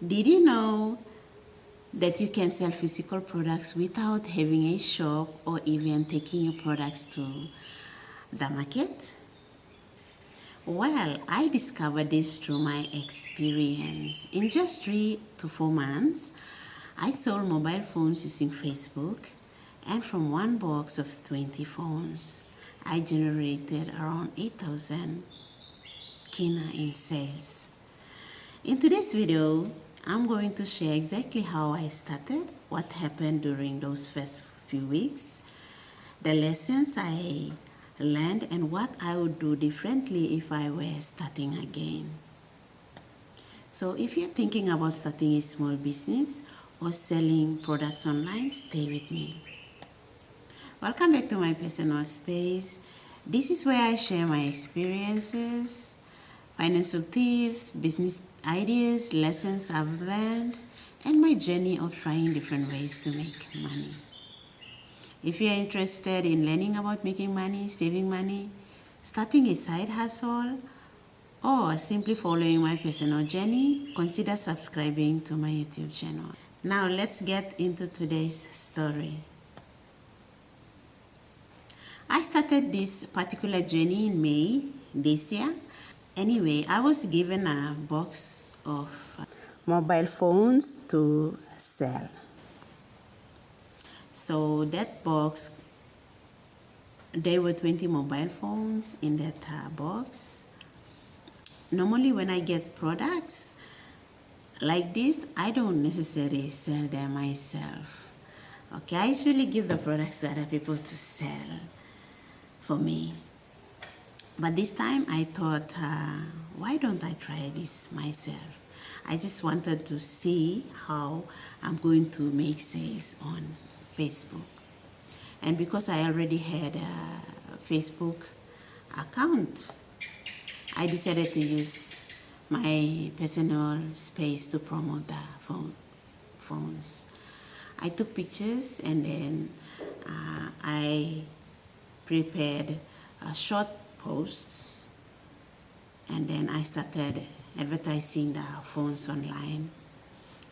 Did you know that you can sell physical products without having a shop or even taking your products to the market? Well, I discovered this through my experience. In just 3 to 4 months, I sold mobile phones using Facebook, and from one box of 20 phones, I generated around 8,000 kina in sales. In today's video, I'm going to share exactly how I started, what happened during those first few weeks, the lessons I learned, and what I would do differently if I were starting again. So if you're thinking about starting a small business or selling products online, stay with me. Welcome back to my personal space. This is where I share my experiences, financial tips, business ideas, lessons I've learned, and my journey of trying different ways to make money. If you're interested in learning about making money, saving money, starting a side hustle, or simply following my personal journey, consider subscribing to my YouTube channel. Now let's get into today's story. I started this particular journey in May this year. Anyway, I was given a box of mobile phones to sell. So that box, there were 20 mobile phones in that box. Normally when I get products like this, I don't necessarily sell them myself. Okay, I usually give the products to other people to sell for me. But this time I thought, why don't I try this myself? I just wanted to see how I'm going to make sales on Facebook. And because I already had a Facebook account, I decided to use my personal space to promote the phones. I took pictures and then I prepared short posts, and then I started advertising the phones online.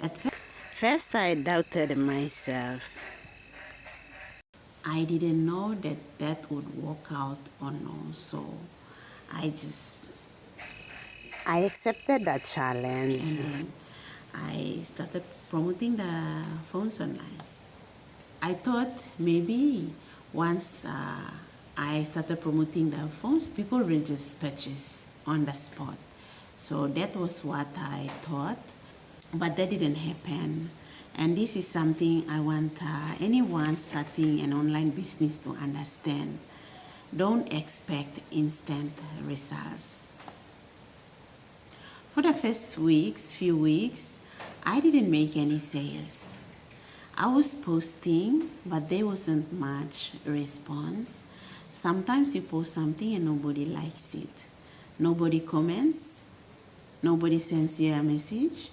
At first I doubted myself. I didn't know that would work out or no, so I accepted that challenge, and then I started promoting the phones online. I thought maybe once I started promoting the phones, people will just purchase on the spot. So that was what I thought, but that didn't happen. And this is something I want anyone starting an online business to understand. Don't expect instant results. For the first few weeks, I didn't make any sales. I was posting, but there wasn't much response. Sometimes you post something and nobody likes it. Nobody comments, nobody sends you a message.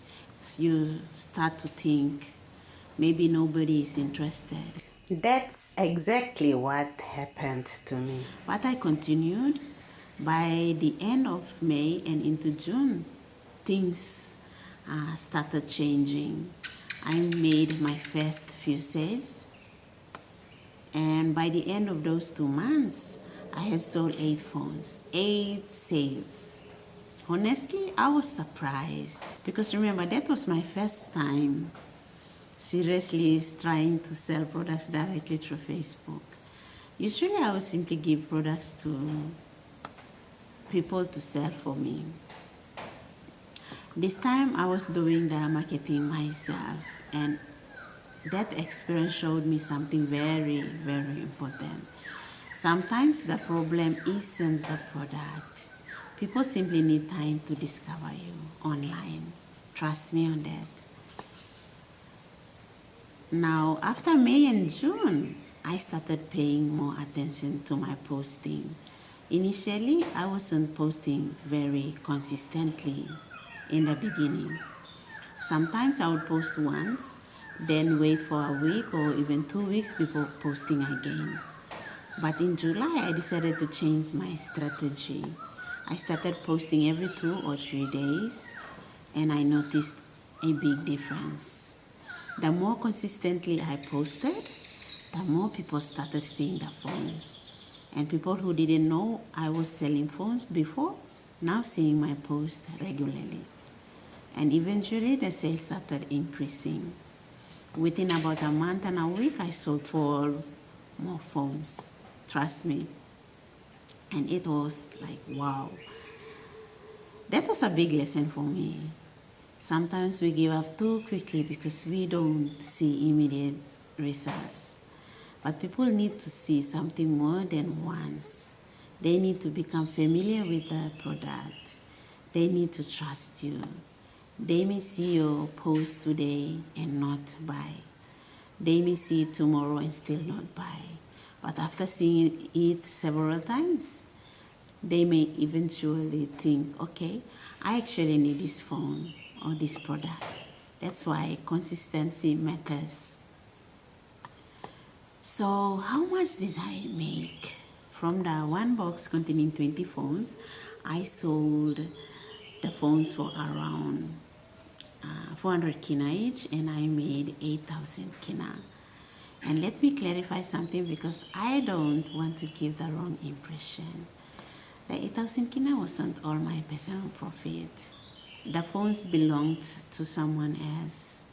You start to think maybe nobody is interested. That's exactly what happened to me. But I continued. By the end of May and into June, things started changing. I made my first few sales, and by the end of those 2 months, I had sold 8 phones, 8 sales. Honestly, I was surprised because remember, that was my first time seriously trying to sell products directly through Facebook. Usually I would simply give products to people to sell for me. This time I was doing the marketing myself, and that experience showed me something very, very important. Sometimes the problem isn't the product. People simply need time to discover you online. Trust me on that. Now, after May and June, I started paying more attention to my posting. Initially, I wasn't posting very consistently in the beginning. Sometimes I would post once, then wait for a week or even 2 weeks before posting again. But in July, I decided to change my strategy. I started posting every 2 or 3 days, and I noticed a big difference. The more consistently I posted, the more people started seeing the phones. And people who didn't know I was selling phones before, now seeing my post regularly. And eventually the sales started increasing. Within about a month and a week, I sold 4 more phones. Trust me. And it was like, wow. That was a big lesson for me. Sometimes we give up too quickly because we don't see immediate results. But people need to see something more than once. They need to become familiar with the product. They need to trust you. They may see your post today and not buy. They may see it tomorrow and still not buy. But after seeing it several times, they may eventually think, okay, I actually need this phone or this product. That's why consistency matters. So how much did I make? From the one box containing 20 phones, I sold the phones for around 400 kina each, and I made 8,000 kina. And let me clarify something because I don't want to give the wrong impression. The 8,000 kina wasn't all my personal profit. The phones belonged to someone else,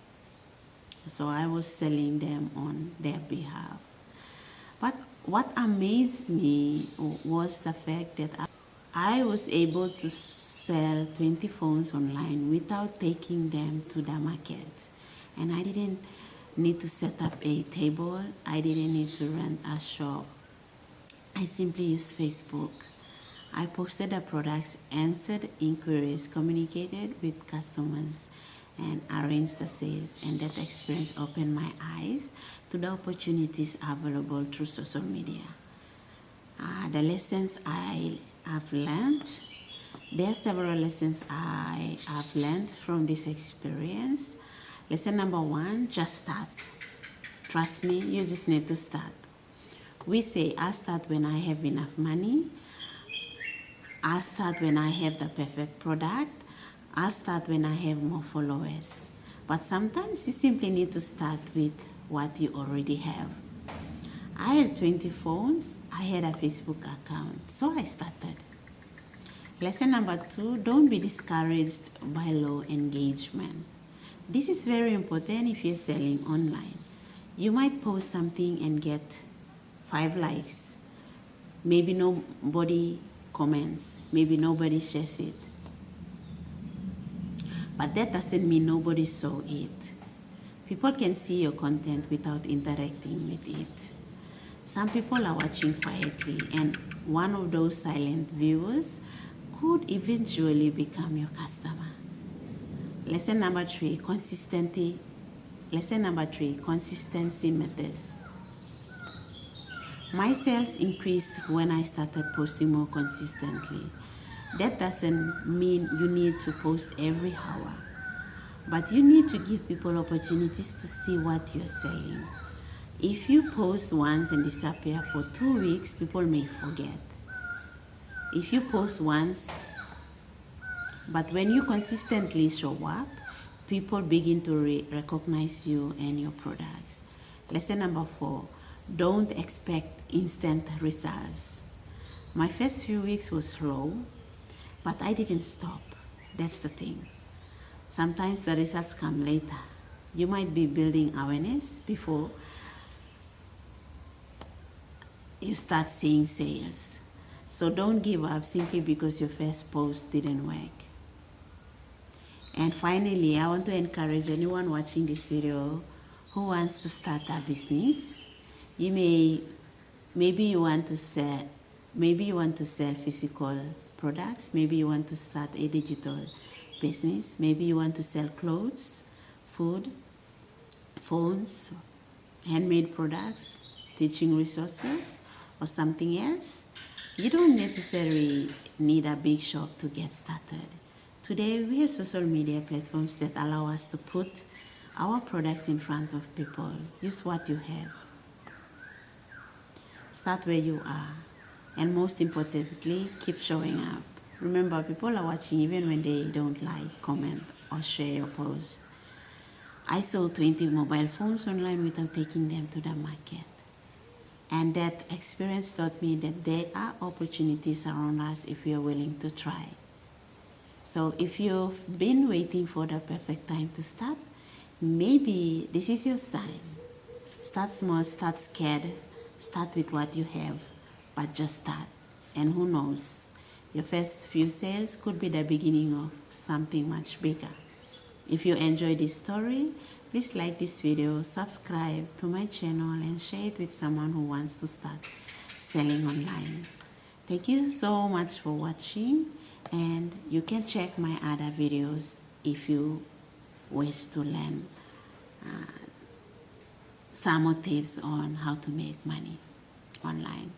so I was selling them on their behalf. But what amazed me was the fact that I was able to sell 20 phones online without taking them to the market. And I didn't need to set up a table. I didn't need to rent a shop. I simply used Facebook. I posted the products, answered inquiries, communicated with customers, and arranged the sales. And that experience opened my eyes to the opportunities available through social media. The lessons I have learned, there are several lessons I have learned from this experience. Lesson number 1, just start. Trust me, you just need to start. We say, I'll start when I have enough money. I'll start when I have the perfect product. I'll start when I have more followers. But sometimes you simply need to start with what you already have. I had 20 phones. I had a Facebook account, so I started. Lesson number 2, don't be discouraged by low engagement. This is very important if you're selling online. You might post something and get 5 likes. Maybe nobody comments. Maybe nobody shares it. But that doesn't mean nobody saw it. People can see your content without interacting with it. Some people are watching quietly, and one of those silent viewers could eventually become your customer. Lesson number 3, consistency. Lesson number 3, consistency matters. My sales increased when I started posting more consistently. That doesn't mean you need to post every hour, but you need to give people opportunities to see what you're selling. If you post once and disappear for 2 weeks, people may forget. If you post once, but when you consistently show up, people begin to recognize you and your products. Lesson number 4, don't expect instant results. My first few weeks was slow, but I didn't stop. That's the thing. Sometimes the results come later. You might be building awareness before you start seeing sales. So don't give up simply because your first post didn't work. And finally, I want to encourage anyone watching this video who wants to start a business. Maybe you want to sell physical products. Maybe you want to start a digital business. Maybe you want to sell clothes, food, phones, handmade products, teaching resources, or something else. You don't necessarily need a big shop to get started. Today, we have social media platforms that allow us to put our products in front of people. Use what you have. Start where you are. And most importantly, keep showing up. Remember, people are watching even when they don't like, comment, or share your post. I sold 20 mobile phones online without taking them to the market. And that experience taught me that there are opportunities around us if we are willing to try. So if you've been waiting for the perfect time to start, maybe this is your sign. Start small, start scared, start with what you have, but just start. And who knows, your first few sales could be the beginning of something much bigger. If you enjoyed this story, please like this video, subscribe to my channel, and share it with someone who wants to start selling online. Thank you so much for watching, and you can check my other videos if you wish to learn some more tips on how to make money online.